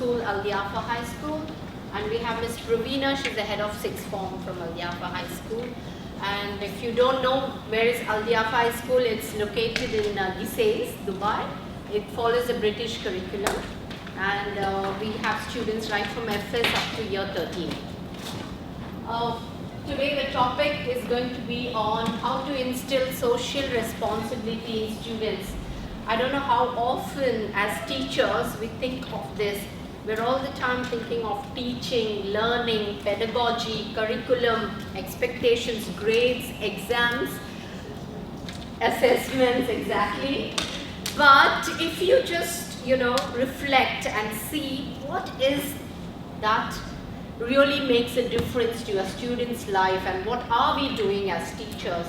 school, Al Diafa High School, and we have Miss Pravina. She's the head of sixth form from Al Diafa High School. And if you don't know where is Al Diafa High School, it's located in Gisays, Dubai. It follows a British curriculum, and we have students right from FS up to year 13. Today the topic is going to be on how to instill social responsibility in students. I don't know how often as teachers we think of this. We're all the time thinking of teaching, learning, pedagogy, curriculum, expectations, grades, exams, assessments, exactly. But if you just, reflect and see what is that really makes a difference to a student's life and what are we doing as teachers,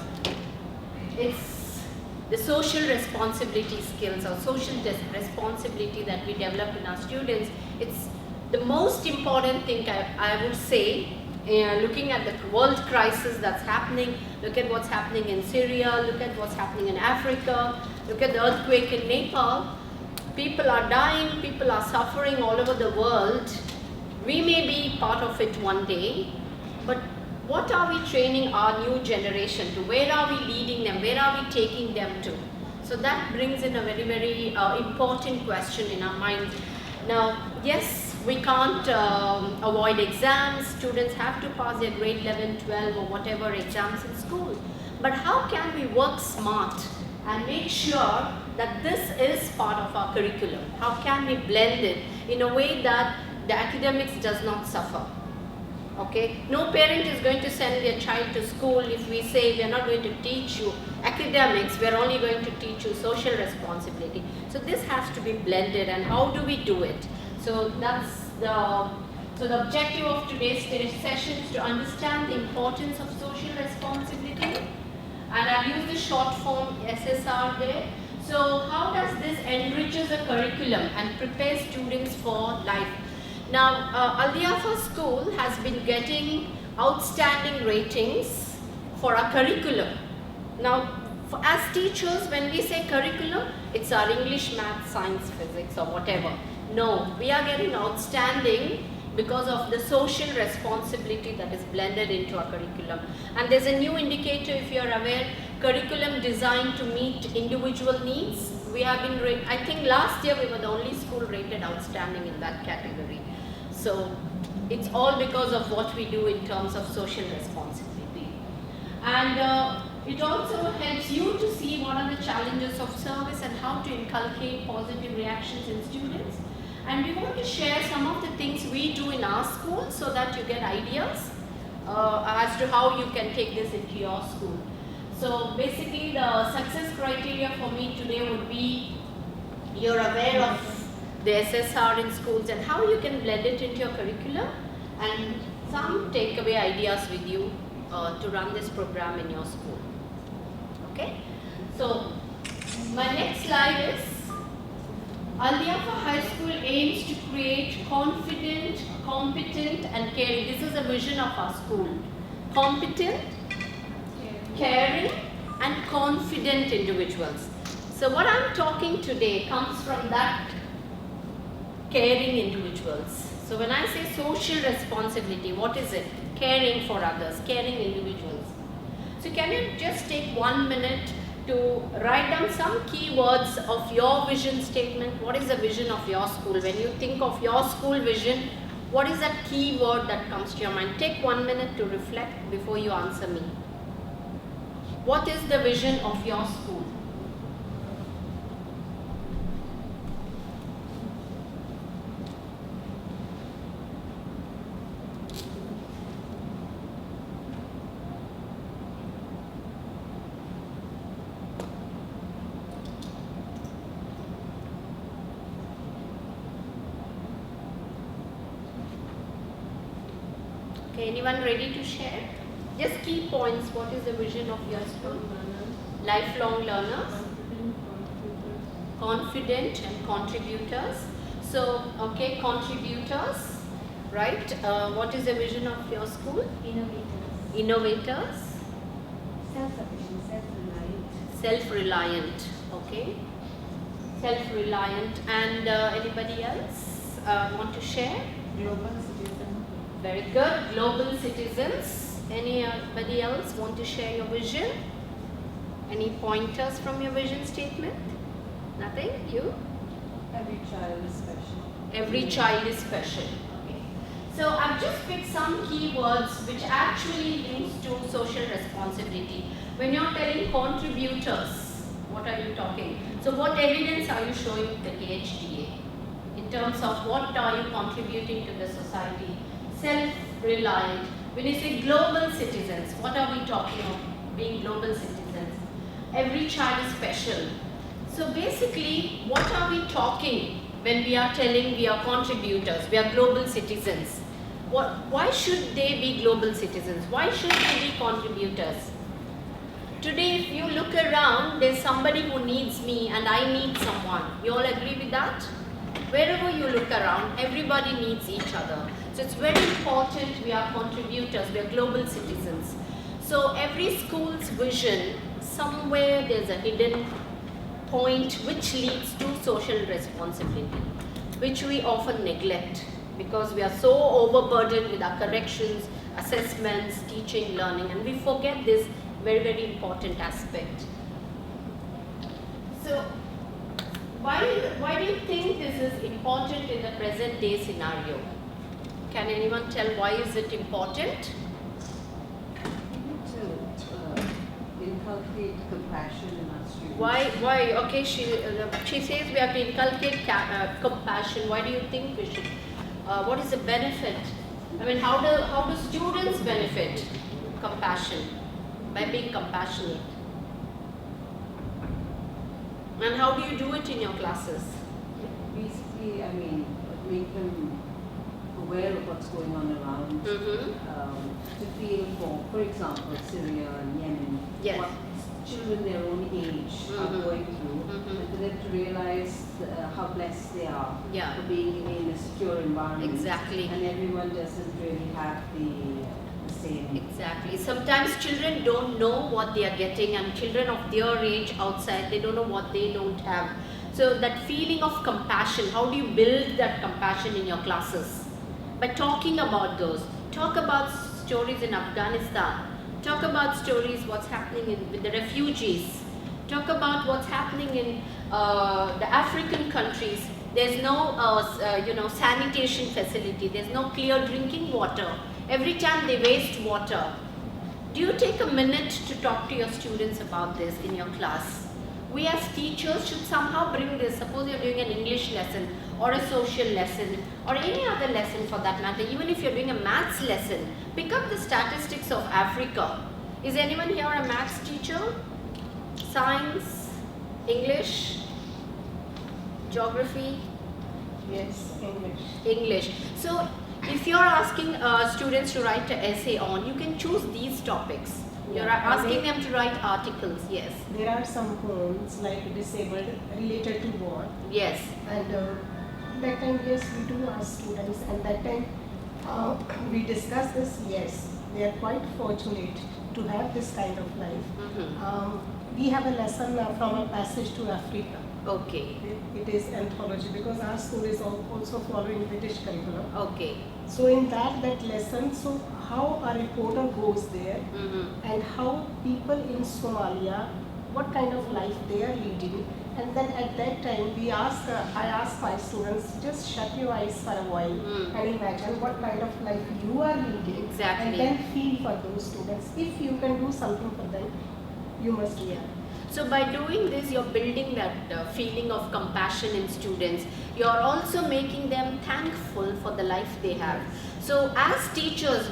it's the social responsibility skills or social responsibility that we develop in our students. It's the most important thing I would say, looking at the world crisis that's happening. Look at what's happening in Syria, look at what's happening in Africa, look at the earthquake in Nepal. People are dying, people are suffering all over the world. We may be part of it one day, but what are we training our new generation to? Where are we leading them? Where are we taking them to? So that brings in a very, very important question in our minds. Now, yes, we can't avoid exams. Students have to pass their grade 11, 12 or whatever exams in school. But how can we work smart and make sure that this is part of our curriculum? How can we blend it in a way that the academics does not suffer? Okay, no parent is going to send their child to school if we say we are not going to teach you academics, we are only going to teach you social responsibility. So this has to be blended, and how do we do it? So the objective of today's session is to understand the importance of social responsibility, and I'll use the short form SSR there. So how does this enriches a curriculum and prepare students for life? Now, Al Diafa School has been getting outstanding ratings for our curriculum. Now, as teachers, when we say curriculum, it's our English, math, science, physics or whatever. No, we are getting outstanding because of the social responsibility that is blended into our curriculum. And there's a new indicator, if you're aware, curriculum designed to meet individual needs. We have been, I think last year we were the only school rated outstanding in that category. So it's all because of what we do in terms of social responsibility. And it also helps you to see what are the challenges of service and how to inculcate positive reactions in students. And we want to share some of the things we do in our school so that you get ideas as to how you can take this into your school. So basically the success criteria for me today would be you're aware of the SSR in schools and how you can blend it into your curriculum, and some takeaway ideas with you to run this program in your school. Okay? So my next slide is Al Diafa High School aims to create confident, competent and caring. This is a vision of our school. Competent, caring and confident individuals. So what I'm talking today comes from that caring individuals. So when I say social responsibility, what is it? Caring for others, caring individuals. So can you just take 1 minute to write down some keywords of your vision statement? What is the vision of your school? When you think of your school vision, what is that keyword that comes to your mind? Take 1 minute to reflect before you answer me. What is the vision of your school? Okay, anyone ready to share? Just key points. What is the vision of your school? Lifelong learners, confident and contributors. So, okay, contributors, right? What is the vision of your school? Innovators. Innovators. Self-sufficient, self-reliant. Self-reliant, okay. Self-reliant. And anybody else? want to share? Global citizen. Very good. Global citizens. Anybody else want to share your vision? Any pointers from your vision statement? Nothing? You? Every child is special. Every child is special. Okay. So I've just picked some keywords which actually links to social responsibility. When you're telling contributors, what are you talking? So what evidence are you showing to the KHDA in terms of what are you contributing to the society? Self-reliant. When you say global citizens, what are we talking of being global citizens? Every child is special. So basically, what are we talking when we are telling we are contributors, we are global citizens? Why should they be global citizens? Why should they be contributors? Today, if you look around, there's somebody who needs me and I need someone. You all agree with that? Wherever you look around, everybody needs each other. So it's very important we are contributors, we are global citizens. So every school's vision, somewhere there's a hidden point which leads to social responsibility, which we often neglect because we are so overburdened with our corrections, assessments, teaching, learning, and we forget this very, very important aspect. So why do you think this is important in the present day scenario? Can anyone tell why is it important? To inculcate compassion in our students. Why? Okay, she says we have to inculcate compassion. Why do you think we should? What is the benefit? I mean, how do students benefit compassion by being compassionate? And how do you do it in your classes? Basically, I mean, make them aware of what's going on around. To feel for example, Syria and Yemen, Yes. what children their own age are going through, and for them to realize how blessed they are Yeah. for being in a secure environment. Exactly. And everyone doesn't really have the same. Exactly. Sometimes children don't know what they are getting, and children of their age outside, they don't know what they don't have. So that feeling of compassion, how do you build that compassion in your classes? By talking about those. Talk about stories in Afghanistan. Talk about stories, what's happening with the refugees. Talk about what's happening in the African countries. There's no sanitation facility. There's no clear drinking water. Every time they waste water. Do you take a minute to talk to your students about this in your class? We as teachers should somehow bring this. Suppose you're doing an English lesson or a social lesson or any other lesson for that matter. Even if you're doing a maths lesson, pick up the statistics of Africa. Is anyone here a maths teacher? Science? English? Geography? Yes, English. English. So if you're asking students to write an essay on, you can choose these topics. You're asking them to write articles, yes. There are some poems like disabled related to war, Yes. and that time, yes, we do ask students, and that time we discuss this. Yes, they are quite fortunate to have this kind of life. We have a lesson from a passage to Africa. Okay. It is anthology because our school is also following British curriculum. Okay. So in that lesson, so how a reporter goes there and how people in Somalia, what kind of life they are leading, and then at that time I asked my students, just shut your eyes for a while and imagine what kind of life you are leading. Exactly. And then feel for those students. If you can do something for them, you must do it. So by doing this, you're building that feeling of compassion in students. You're also making them thankful for the life they have. So as teachers,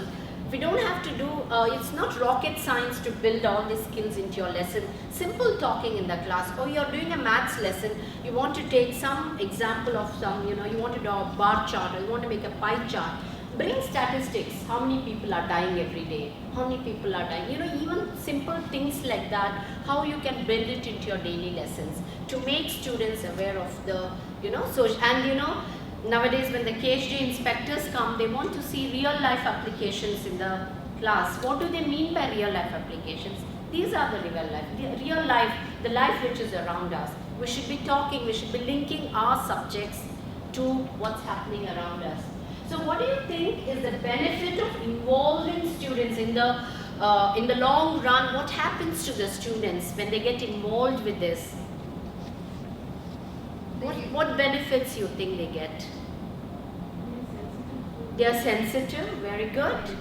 we don't have to do, it's not rocket science to build all these skills into your lesson. Simple talking in the class, or you're doing a maths lesson, you want to take some example of some, you want to do a bar chart, or you want to make a pie chart. Bring statistics, how many people are dying every day, how many people are dying, even simple things like that, how you can build it into your daily lessons to make students aware of the, nowadays when the KHD inspectors come, they want to see real life applications in the class. What do they mean by real life applications? These are the real life, the life which is around us. We should be talking, we should be linking our subjects to what's happening around us. So what do you think is the benefit of involving students in the long run? What happens to the students when they get involved with this? What benefits you think they get? They are sensitive, very good.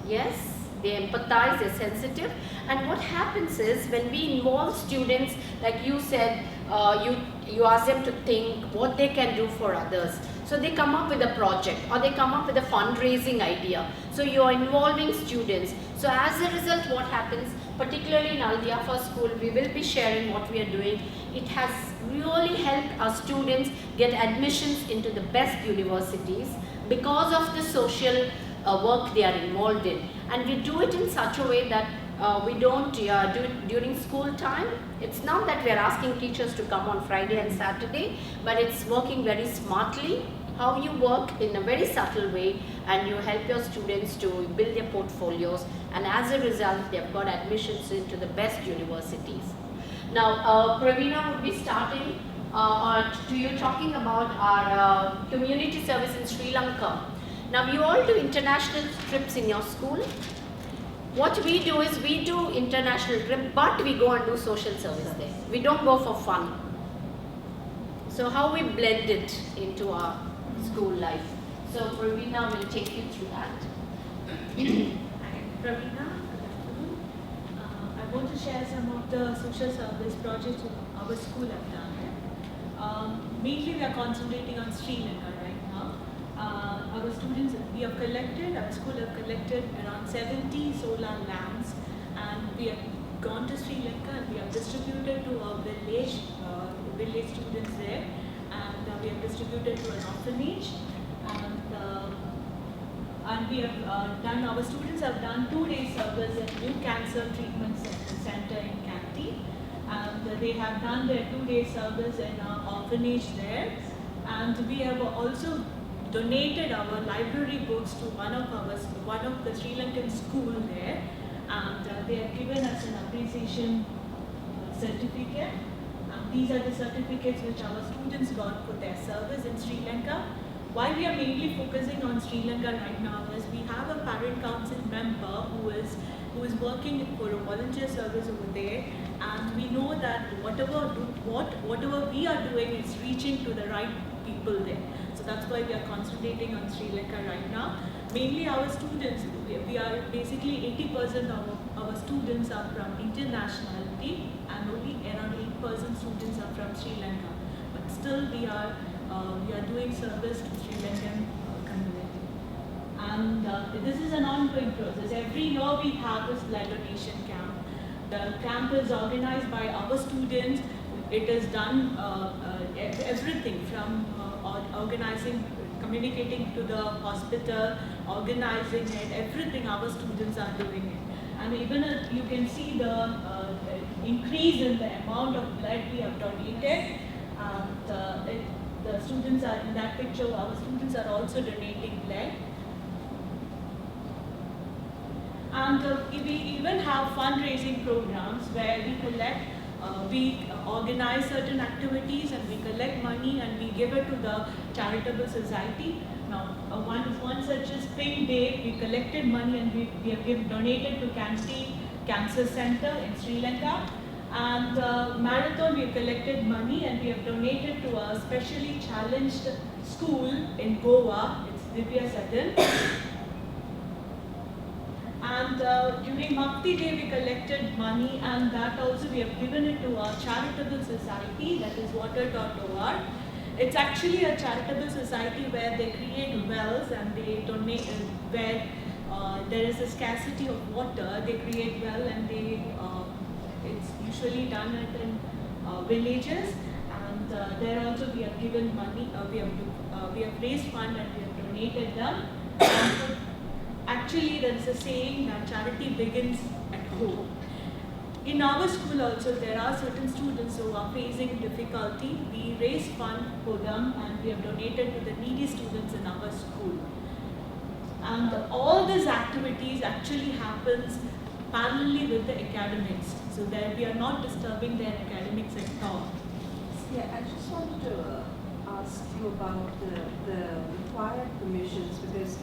Yes, they empathize, they're sensitive. And what happens is when we involve students, like you said, you ask them to think what they can do for others. So they come up with a project or they come up with a fundraising idea. So you are involving students. So as a result, what happens, particularly in Al Diafa school, we will be sharing what we are doing. It has really helped our students get admissions into the best universities because of the social work they are involved in. And we do it in such a way that we don't do it during school time. It's not that we are asking teachers to come on Friday and Saturday, but it's working very smartly. How you work in a very subtle way, and you help your students to build their portfolios, and as a result they've got admissions into the best universities. Now Pravina would be starting to you talking about our community service in Sri Lanka. Now you all do international trips in your school. What we do is we do international trip, but we go and do social service there. We don't go for fun. So how we blend it into our school life. So Pravina will take you through that. I'm Pravina. I want to share some of the social service projects our school have done. Mainly we are concentrating on Sri Lanka right now. Our students, our school have collected around 70 solar lamps, and we have gone to Sri Lanka and we have distributed to our village students there, and we have distributed to an orphanage, and we have our students have done 2-day service at New Cancer Treatment Center in Kanti, and they have done their 2-day service in an orphanage there, and we have also donated our library books to one of the Sri Lankan school there, and they have given us an appreciation certificate. These are the certificates which our students got for their service in Sri Lanka. Why we are mainly focusing on Sri Lanka right now is we have a parent council member who is working for a volunteer service over there, and we know that whatever we are doing is reaching to the right people there. So that's why we are concentrating on Sri Lanka right now. Mainly our students, we are basically 80% of our students are from Indian nationality, and only around 8% students are from Sri Lanka. But still we are doing service to Sri Lankan community. And this is an ongoing process. Every year we have this blood donation camp. The camp is organized by our students. It is done everything from organizing, communicating to the hospital, organizing it, everything our students are doing it. And even you can see the increase in the amount of blood we have donated. And the students are in that picture, our students are also donating blood. And we even have fundraising programs where we collect, we organize certain activities and we collect money and we give it to the charitable society. Now, one such as Pink Day, we collected money and we have donated to Kanti Cancer Center in Sri Lanka. And Marathon, we have collected money and we have donated to a specially challenged school in Goa. It's Divya Sadan. And during Bhakti Day, we collected money, and that also we have given it to our charitable society, that is water.org. It's actually a charitable society where they create wells and they donate, where there is a scarcity of water, they create well and they, it's usually done in villages. And there also we have given money, we have raised fund and we have donated them. And actually, there is a saying that charity begins at home. In our school also, there are certain students who are facing difficulty. We raise fund for them and we have donated to the needy students in our school. And all these activities actually happens parallelly with the academics. So that we are not disturbing their academics at all. Yeah, I just wanted to ask you about the required permissions, because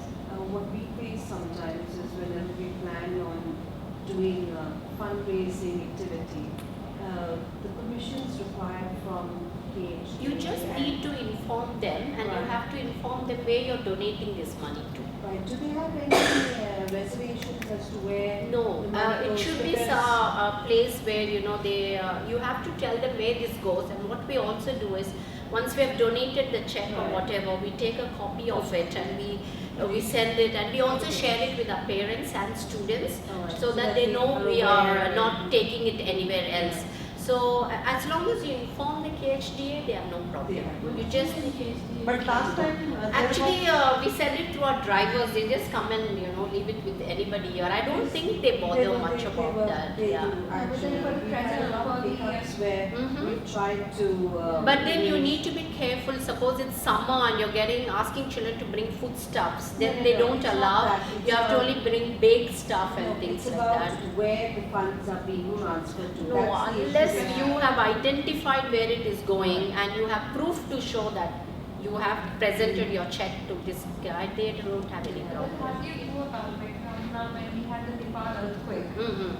what we face sometimes is whenever we plan on doing a fundraising activity, the permissions required from KHD. You just need to inform them, and you have to inform them where you're donating this money to. Right. Do they have any reservations as to where? No, the money it goes? should be Because- a place where they you have to tell them where this goes. And what we also do is, once we have donated the check or whatever, we take a copy of it and we send it, and we also share it with our parents and students, Alright, so that they know we aware are and- not taking it anywhere else. So as long as you inform the KHDA, they have no problem. You just But last time, actually we send it to our drivers. They just come and leave it with anybody here. I don't think they bother much about that. They Yeah. do actually. We've had a lot of hiccups where Mhm. we've tried to. But then you need to be careful. Suppose it's summer and you're asking children to bring foodstuffs, then No, they no, don't it's not allow. that. It's You have to about- only bring baked stuff and No, things it's like about that. where the funds are being transferred to. No, That's the unless issue. you have identified where it is going and you have proof to show that you have presented your check to this guy, they don't have any But problem. how do you go about it now when we had the Nepal earthquake? Mhm.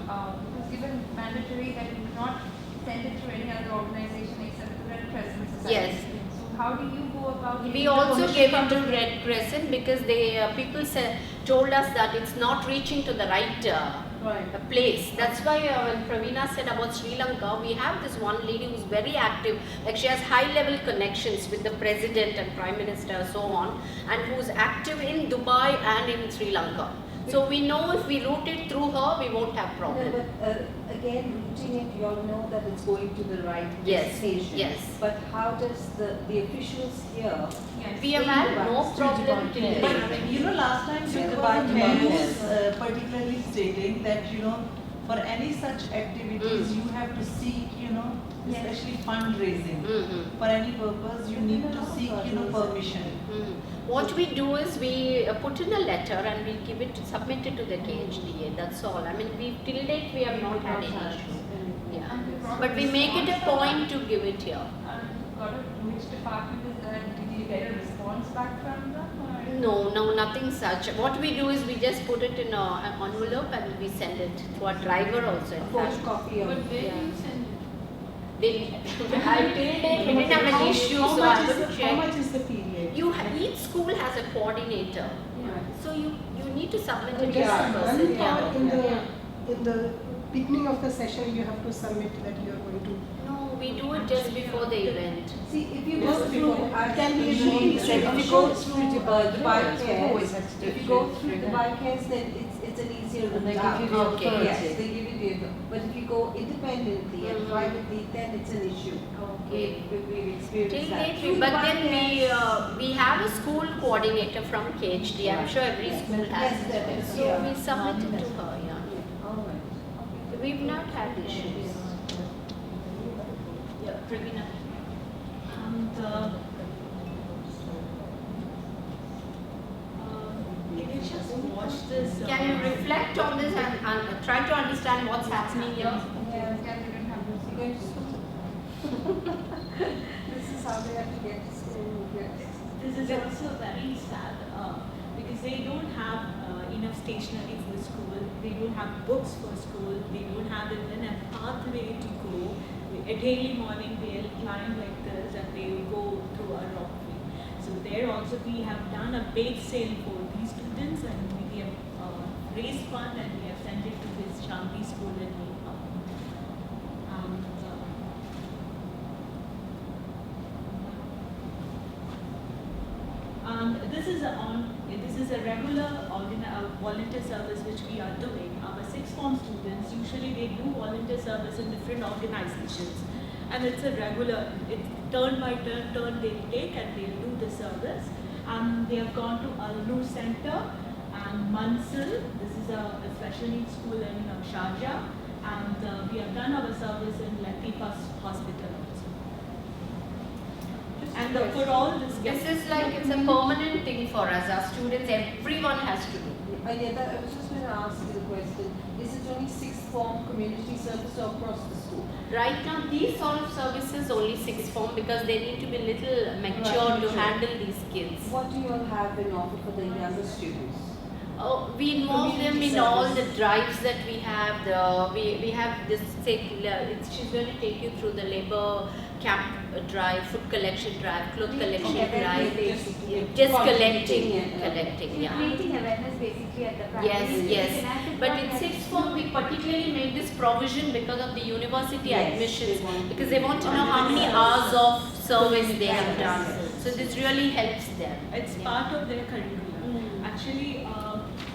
It was even mandatory that you not send it to any other organization except the Red Crescent Society. Yes. So how do you go about We getting the also permission gave from it to the- Red Crescent because people told us that it's not reaching to the right Right. place. That's why when Praveena said about Sri Lanka, we have this one lady who's very active. Like she has high level connections with the president and prime minister, so on, and who's active in Dubai and in Sri Lanka. So we know if we route it through her, we won't have No, problem. but again, routing it, you all know that it's going to the right Yes, destination. yes. But how does the officials here? Yes. We have had no problem till but date. last time Till there about was March. news particularly stating that for any such activities you have to seek especially fundraising. Mhm. For any purpose you need to seek permission. Mm. What we do is we put in a letter and we submit it to the KHDA. That's all. I mean, till date we have not had any issue. Yeah. And the proper But we make it a response point to give it here. Which department is that? Did you get a response back from them? Or? No, nothing such. What we do is we just put it in an envelope and we send it to our driver also. In fact, Photocopy of. But where Yeah. do you send it? till date we didn't have an issue, so I haven't How checked. much is the period? Each school has a coordinator, so you need to submit it to Just that one person. or Yeah. in the beginning of the session you have to submit that you are going to. No, we do it just before the event. See, if you go Just through, before. I Can we usually agree? said, if you go through Dubai always cares, has to if you go do through it. Dubai cares, then it's an easier And they route give you the out. authority. Yes, they give you the, but if you go independently and Mhm. privately, then it's an issue. Okay. We've experienced Till that. date, Through but Dubai then Cares, we have a school coordinator from KHD. I'm sure every school has Yes, there it. is, So yeah. we submit it to her. Yeah. Yeah, all right. We've not had issues. Yeah, Praveena. And can you just watch this? Can you reflect on this and try to understand what's happening here? Yeah, we don't have this. You guys. This is how they have to get to school. Yes. This is also very sad because they don't have enough stationery for school. They don't have books for school. They don't have even a pathway to go. A daily morning they'll climb like this and they'll go through a rock way. So there also we have done a bake sale for these students and we have raised fund and we have sent it to this Shanti school in Nepal. This is a regular volunteer service which we are doing. Our sixth form students usually they do volunteer service in different organizations, and it's a regular. It's turn by turn they take and they'll do the service. They have gone to Alnu Center and Mansil. This is a special needs school in Sharjah, and we have done our service in Latifa's hospital also. And for all this, This is like it's a permanent thing for us. Our students, everyone has to do. Are Yeah, I was just going to ask you the question. Is it only sixth form community service or across the school? Right now, these sort of services only sixth form because they need to be little mature to mature. handle these kids. What do you all have in offer for the younger students? Oh, we involve them Community in all the service. drives that we have. We have this she's going to take you through the labor camp drive, food collection drive, cloth collection Okay, drive, basically, just contributing collecting, and, collecting, yeah. Creating awareness basically at the primary Yes, level. yes. And at the But in primary sixth form, we particularly made this provision because of the university Yes, admissions, they want because to they want to know how many hours of service they have done. So this really helps them. It's part of their curriculum. Actually,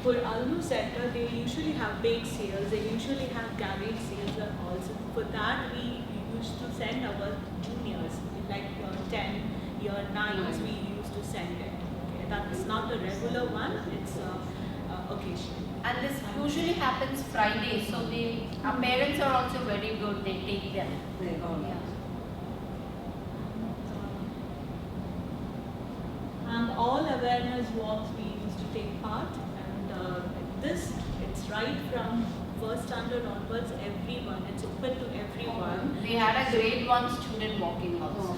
for Alnu Center, they usually have bake sales, they usually have garage sales and also. For that, we used to send our juniors, like year 10, year 9s, we used to send it. Okay? That's not a regular one, it's occasional. And this usually happens Friday, so our parents are also very good, they take them. They all Yeah. And all awareness walks we used to take part, and it's right from first standard onwards, everyone, it's open to everyone. We had a grade 1 student walking also.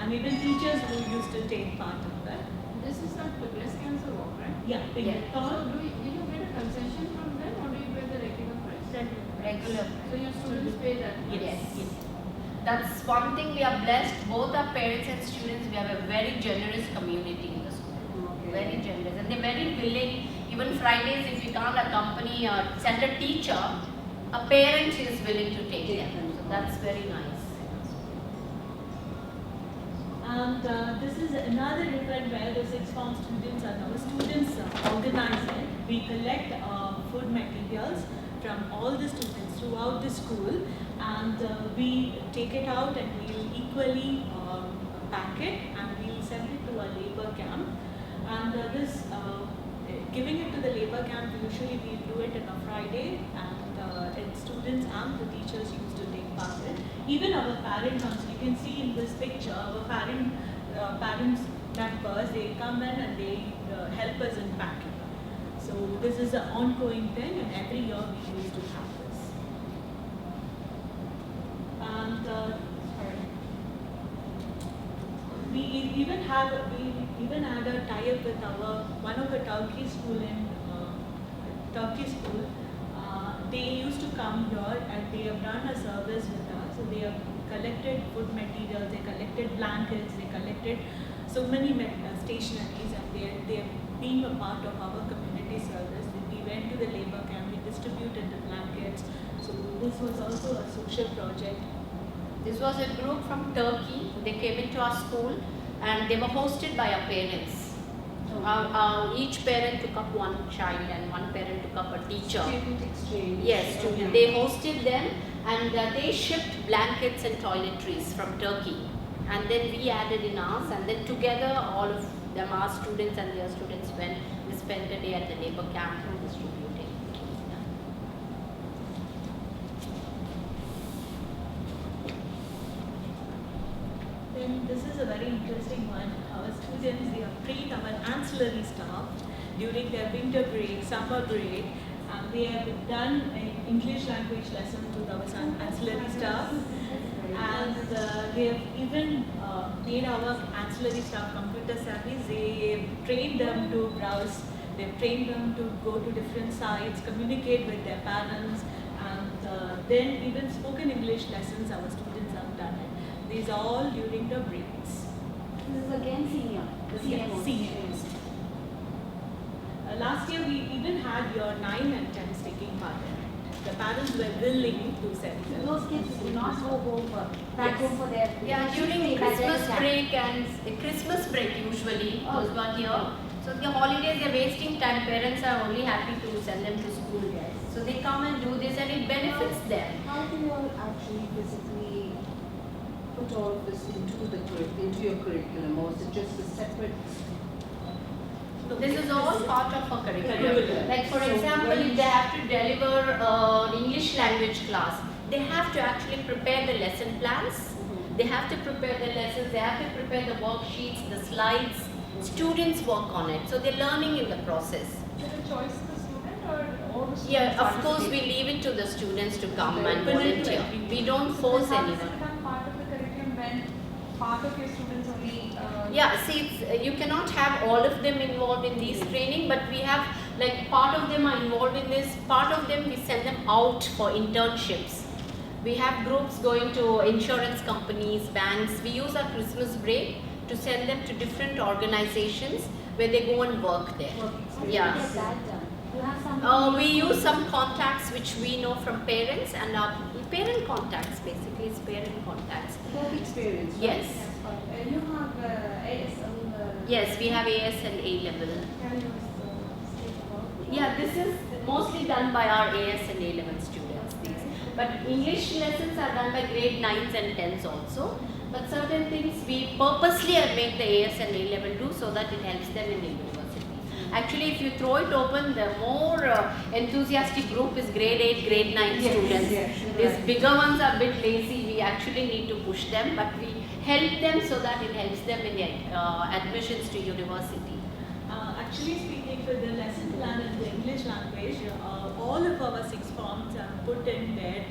And even teachers who used to take part of that. This is not the breast cancer walk, right? Yeah, Yeah. So do you get a concession from them or do you pay the regular price? Regular. So your students pay that? Yes. That's one thing we are blessed, both our parents and students, we have a very generous community in the school. Okay. Very generous. And they're very willing, even Fridays if you can't accompany or send a teacher, a parent is willing to take them. So that's very nice. And this is another event where the sixth form students and our students organize it. We collect food materials from all the students throughout the school, and we take it out and we'll equally pack it and we'll send it to our labor camp. And giving it to the labor camp, usually we do it on a Friday, and students and the teachers used to take part in. Even our parent council, you can see in this picture, our parents members, they come in and they help us in packing. So this is an ongoing thing, and every year we used to have this. And we even had a tie-up with one of the Turkey school in Turkey school. They used to come here and they have done a service with us. So they have collected food materials, they collected blankets, they collected so many stationaries, and they have been a part of our community service. We went to the labor camp, we distributed the blankets. So this was also a social project. This was a group from Turkey. They came into our school and they were hosted by our parents. Each parent took up one child and one parent took up a teacher. Student exchange. Yes, they hosted them, and they shipped blankets and toiletries from Turkey. And then we added in ours, and then together all of them, our students and their students, went, we spent a day at the labor camp distributing. Yeah. Then this is a very interesting one. Our students, they have trained our ancillary staff during their winter break, summer break, and they have done an English language lesson to our ancillary staff. And they have even made our ancillary staff computer savvy. They trained them to browse, they've trained them to go to different sites, communicate with their parents, and then even spoken English lessons our students have done it. These are all during the breaks. This is again senior. Yes, seniors. Last year we even had your 9 and 10s taking part in it. The parents were willing to send them. Those kids do not go home back home for their Yeah, during Christmas break and Christmas break usually, those were here. So the holidays they're wasting time. Parents are only happy to send them to school. So they come and do this, and it benefits them. How do you all actually physically put all of this into your curriculum, or is it just a separate? This is all part of a curriculum. Curriculum. Like for example, if they have to deliver an English language class, they have to actually prepare the lesson plans. They have to prepare the lessons, they have to prepare the worksheets, the slides. Students work on it, so they're learning in the process. Is it a choice of the student or all the students? Yeah, of course we participate? leave it to the students to come and Open it to volunteer. everyone. We don't So force then how does anyone. it become part of the curriculum when part of your students only? Yeah, see, you cannot have all of them involved in these training, but we have like part of them are involved in this, part of them we send them out for internships. We have groups going to insurance companies, banks. We use our Christmas break to send them to different organizations where they go and work there. Yeah. Get that done. You have some. We use some contacts which we know from parents, and our parent contacts basically is parent contacts. Work experience. Right? Yes. You have ASL. Yes, we have AS and A level. Can you speak about? Yeah, this is mostly done by our AS and A level students. These. But English lessons are done by grade 9s and 10s also. But certain things we purposely make the AS and A level do so that it helps them in the university. Actually, if you throw it open, the more enthusiastic group is grade 8, grade 9 students. These bigger ones are a bit lazy. We actually need to push them, but we help them so that it helps them in their admissions to university. Actually speaking, for the lesson plan in the English language, all of our 6 forms are put in their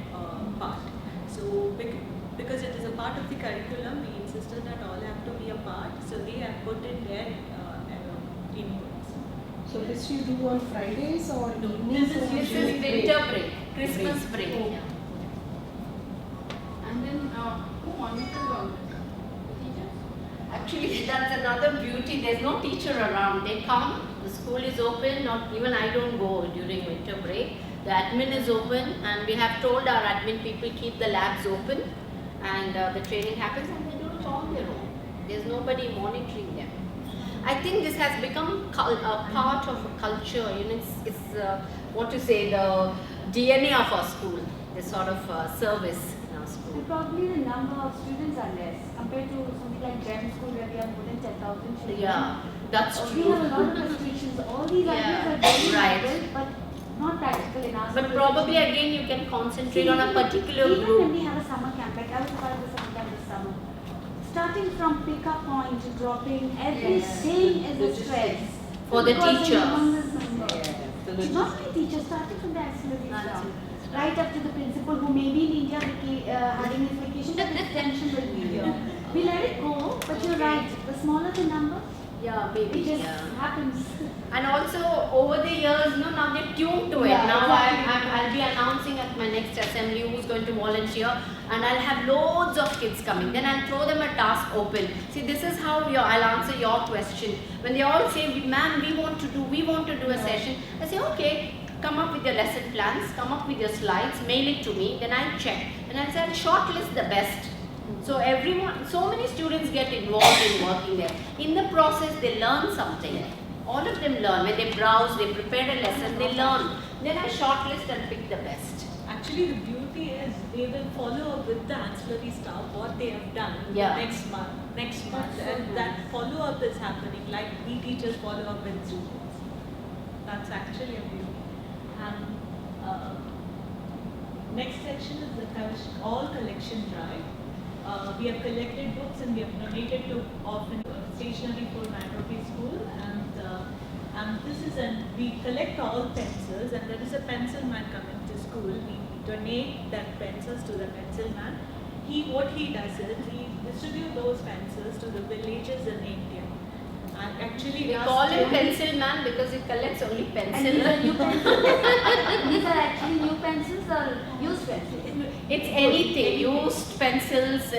part. So because it is a part of the curriculum, we insisted that all have to be a part. So they have put in their inputs. So this you do on Fridays or No, evenings? this is or This during is break? winter break, Christmas break. Oh. Yeah. And then who monitors all this? The teachers? Actually, that's another beauty. There's no teacher around. They come, the school is open, not even I don't go during winter break. The admin is open, and we have told our admin people keep the labs open, and the training happens, and they do it on their own. There's nobody monitoring them. I think this has become a part of a culture. You know, it's what to say, the DNA of our school. This sort of service in our school. And probably the number of students are less compared to something like GEM school where we have more than 10,000 children. Yeah, that's We true. have a lot of restrictions. All these Yeah, ideas are very right. novel, but not practical in our But school. probably again you can concentrate on a particular Even when group. we have a summer camp, like I was a part of the summer camp this summer, starting from pick-up point to dropping, every thing is a stress. For the Because teacher. humongous number. Yeah. Not only teachers, starting from the auxiliary staff, Auxiliary. right up to the principal who may be in India having his vacation, but his attention will be here. We let it go, but you're right, the smaller the number, Yeah, it maybe. just Yeah. happens. And also over the years, now they're tuned to it. Yeah, Now exactly. I'll be announcing at my next assembly who's going to volunteer, and I'll have loads of kids coming. Then I'll throw them a task open. See, this is how I'll answer your question. When they all say, ma'am, we want to do a session, I say, okay, come up with your lesson plans, come up with your slides, mail it to me, then I'll check. And I'll say, I'll shortlist the best. So so many students get involved in working there. In the process, they learn something. All of them learn. When they browse, they prepare a lesson, they learn. Then I shortlist and pick the best. Actually, the beauty is they will follow up with the ancillary staff what they have done Yeah. next month, and that follow up is happening. Like we teachers follow up with students. That's actually a beauty. And next section is the all collection drive. We have collected books and we have donated to often stationery for Nairobi School, and this is we collect all pencils, and there is a pencil man coming to school. We donate that pencils to the pencil man. What he does is he distributes those pencils to the villages in India. And actually We call him pencil man because he collects only And these are new pencil. pencils. These are actually new pencils or used pencils. It's anything, used pencils,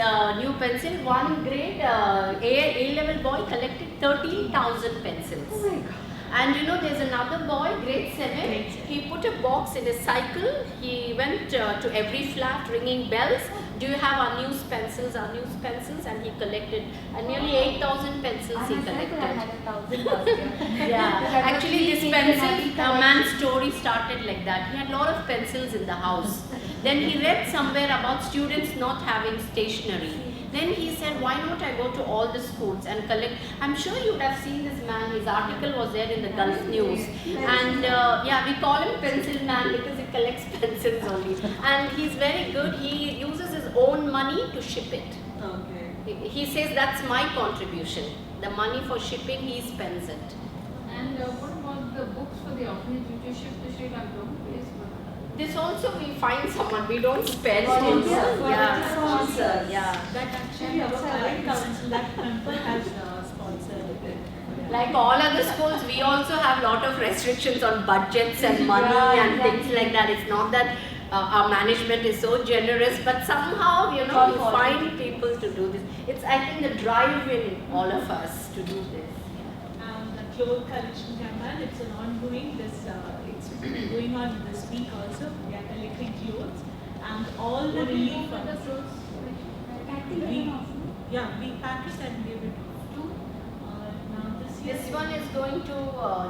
new pencil. One grade A level boy collected 13,000 pencils. Oh my God. And there's another boy, grade 7, he put a box in his cycle, he went to every flat ringing bells, do you have unused pencils, and he collected, and nearly 8,000 pencils he I collected. had 1,000 last year. Yeah, actually this pencil man's story started like that. He had a lot of pencils in the house. Then he read somewhere about students not having stationery. Then he said, why not I go to all the schools and collect. I'm sure you would have seen this man, his article was there in the Gulf News. And we call him pencil man because he collects pencils only. And he's very good, he uses his own money to ship it. Okay. He says that's my contribution. The money for shipping, he spends it. And what about the book books for the orphanage which you shipped to Sri Lanka, please. This also we find someone, we don't spend Volunteers, it. volunteer Yeah. sponsors. Yeah. That actually our current council, that member has sponsored it. Like all other schools, we also have lot of restrictions on budgets and money Yeah, and things like that. It's not that our management is so generous, but somehow, you know, we find people to do this. It's, I think, the drive in all of us to do this. And the clothes collection campaign, it's an ongoing, it's going on this week also. We are collecting clothes and all the relief funds. We pack it and give it to. Now this year. This one is going to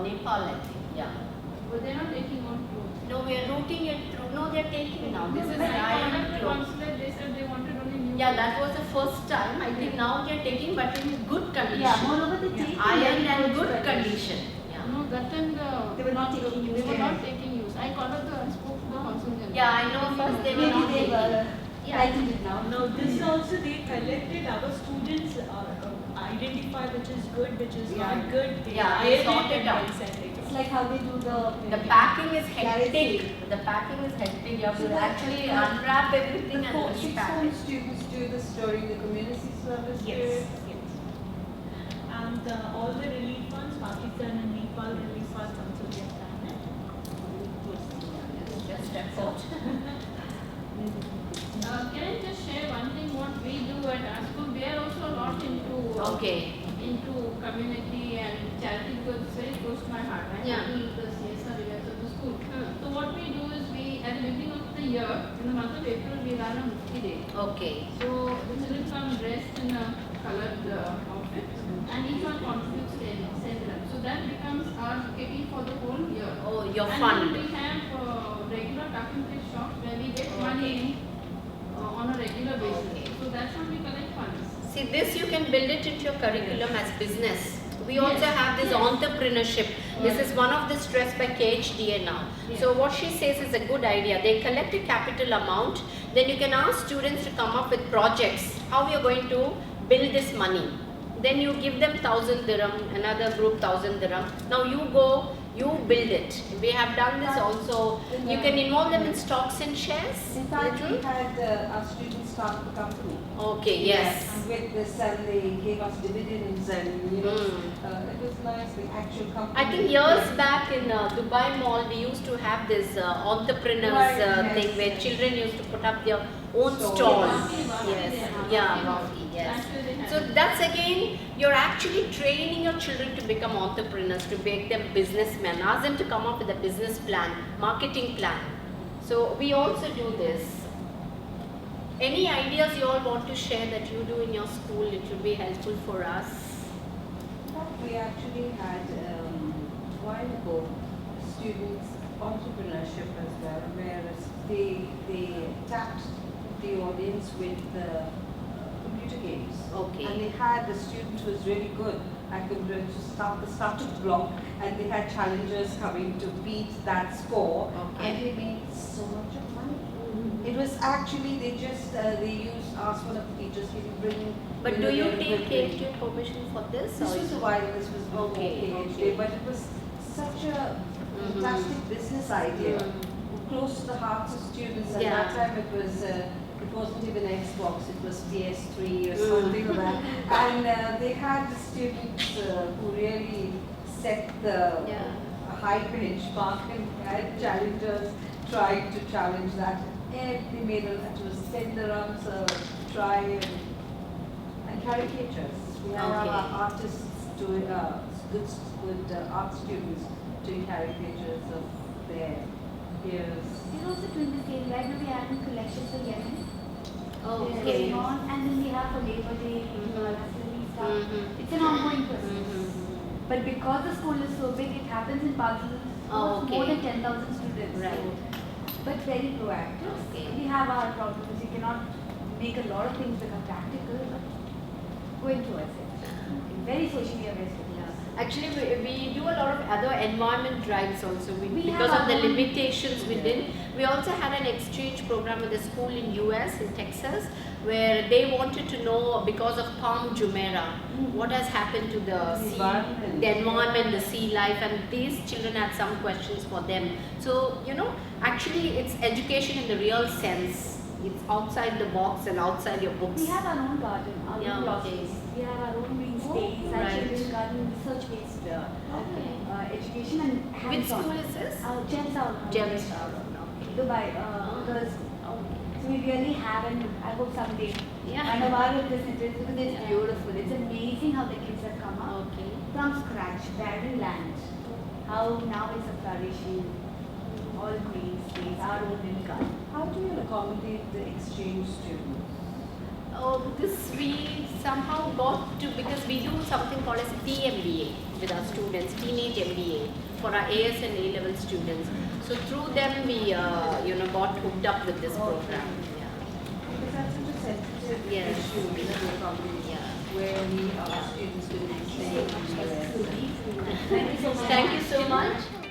Nepal, I think. Yeah. But they're not taking on clothes. No, we are routing it through. No, they are taking now. This is When I iron contacted the clothes. consulate, they said they wanted only new. Yeah, that was the first time. I think now they are taking, but in good condition. Yeah, moreover they take Iron and good condition. Yeah. No, that time They were not taking use. They were not taking use. I called up the spoke to the consul general. Yeah, I know. First they were Maybe not they taking. were Yeah. writing it now. Now this also they collected our students identify which is good, which is not good. They Yeah, weigh sort it and out. then send it. It's like how they do The packing is Carry hectic. The packing is hectic. You have to actually unwrap everything and Sixth repack form it. students do this during the community service period. Yes. And all the relief funds, Pakistan and Nepal relief funds also we have done it. Just step out. Can I just share one thing what we do at our school? We are also a lot into community and charity because it's very close to my heart. I Yeah. handle the CSR areas of the school. So what we do is we, at the beginning of the year, in the month of April, we run a Mufti Day. Okay. So the children come dressed in a colored outfit and each one contributes 10 dirhams. So that becomes our kitty for the whole year. Oh, your And fund. then we have regular tuck and play shops where we get money in on a regular basis. Okay. So that's how we collect funds. See, this you can build it into your curriculum as business. We Yes. also have this Yes. entrepreneurship. This is one of the stress by KHDA now. Yes. So what she says is a good idea. They collect a capital amount, then you can ask students to come up with projects. How we are going to build this money. Then you give them 1,000 dirham, another group 1,000 dirham. Now you go, you build it. We have done this also. You can involve them in stocks and shares. In fact, we little. had our students start the company. Okay, yes. With this, and they gave us dividends, and you know, it was nice. The actual company. I think years back in Dubai Mall, we used to have this entrepreneurs Right, yes. thing where children used to put up their own Stall. stalls. Wafi, Yes, they have. yeah, Wafi. Wafi, yes. Actually, they have. So that's again, you're actually training your children to become entrepreneurs, to make them businessmen. Ask them to come up with a business plan, marketing plan. So we also do this. Any ideas you all want to share that you do in your school? It would be helpful for us. We actually had a while ago students entrepreneurship as well, whereas they tapped the audience with computer games. Okay. And they had the student who was really good at computer to start the startup block, and they had challengers coming to beat that score, Okay. and they made so much of money. It was actually they asked one of the teachers, can you bring. But do you know, take with- KHDA permission for this? This or was is- a while, this was before Okay, KHD, okay. but it was such a fantastic business idea, close to the hearts of students. At Yeah. that time it wasn't even Xbox, it was PS3 or something like that. And they had the students who really set the high benchmark and had challengers trying to challenge that. And they made it was 10 dirhams try and caricatures. We had Okay. our artists doing good art students doing caricatures of their heroes. We're also doing the same. Right now we are having collections for Yemen. They're Okay. going on, and then we have for Labor Day, ancillary stuff. Mhm. It's an ongoing process. Mhm. But because the school is so big, it happens in parcels Oh, of okay. more than 10,000 students. Right. But very proactive. Okay. We have our problems. You cannot make a lot of things become practical, but going towards it. Very socially aware students. Actually, we do a lot of other environment drives also. Because have of the our own- limitations we did. We also had an exchange program with a school in US, in Texas, where they wanted to know, because of Palm Jumeirah, what has happened to the environment, the sea life, and these children had some questions for them. So, actually it's education in the real sense. It's outside the box and outside your books. We have our own garden, our Yeah, own block okay. space. We have our own green space, our right. children's garden, research-based education and hands-on. Which school is this? Gems. Dubai. Because so we really haven't. I hope someday. Yeah. And about it, because it's beautiful. It's amazing how the kids have come up Okay. from scratch, barren land. How now it's a flourishing, all green space, our own little garden. How do you accommodate the exchange students? This we somehow got to, because we do something called as TMBA with our students, teenage MBA, for our AS and A-level students. So through them we got hooked up with this program. Yeah. Because that's such a sensitive Yes. issue to accommodate, Yeah. where we are students going to be staying in the US. Thank you so much. Thank you so much.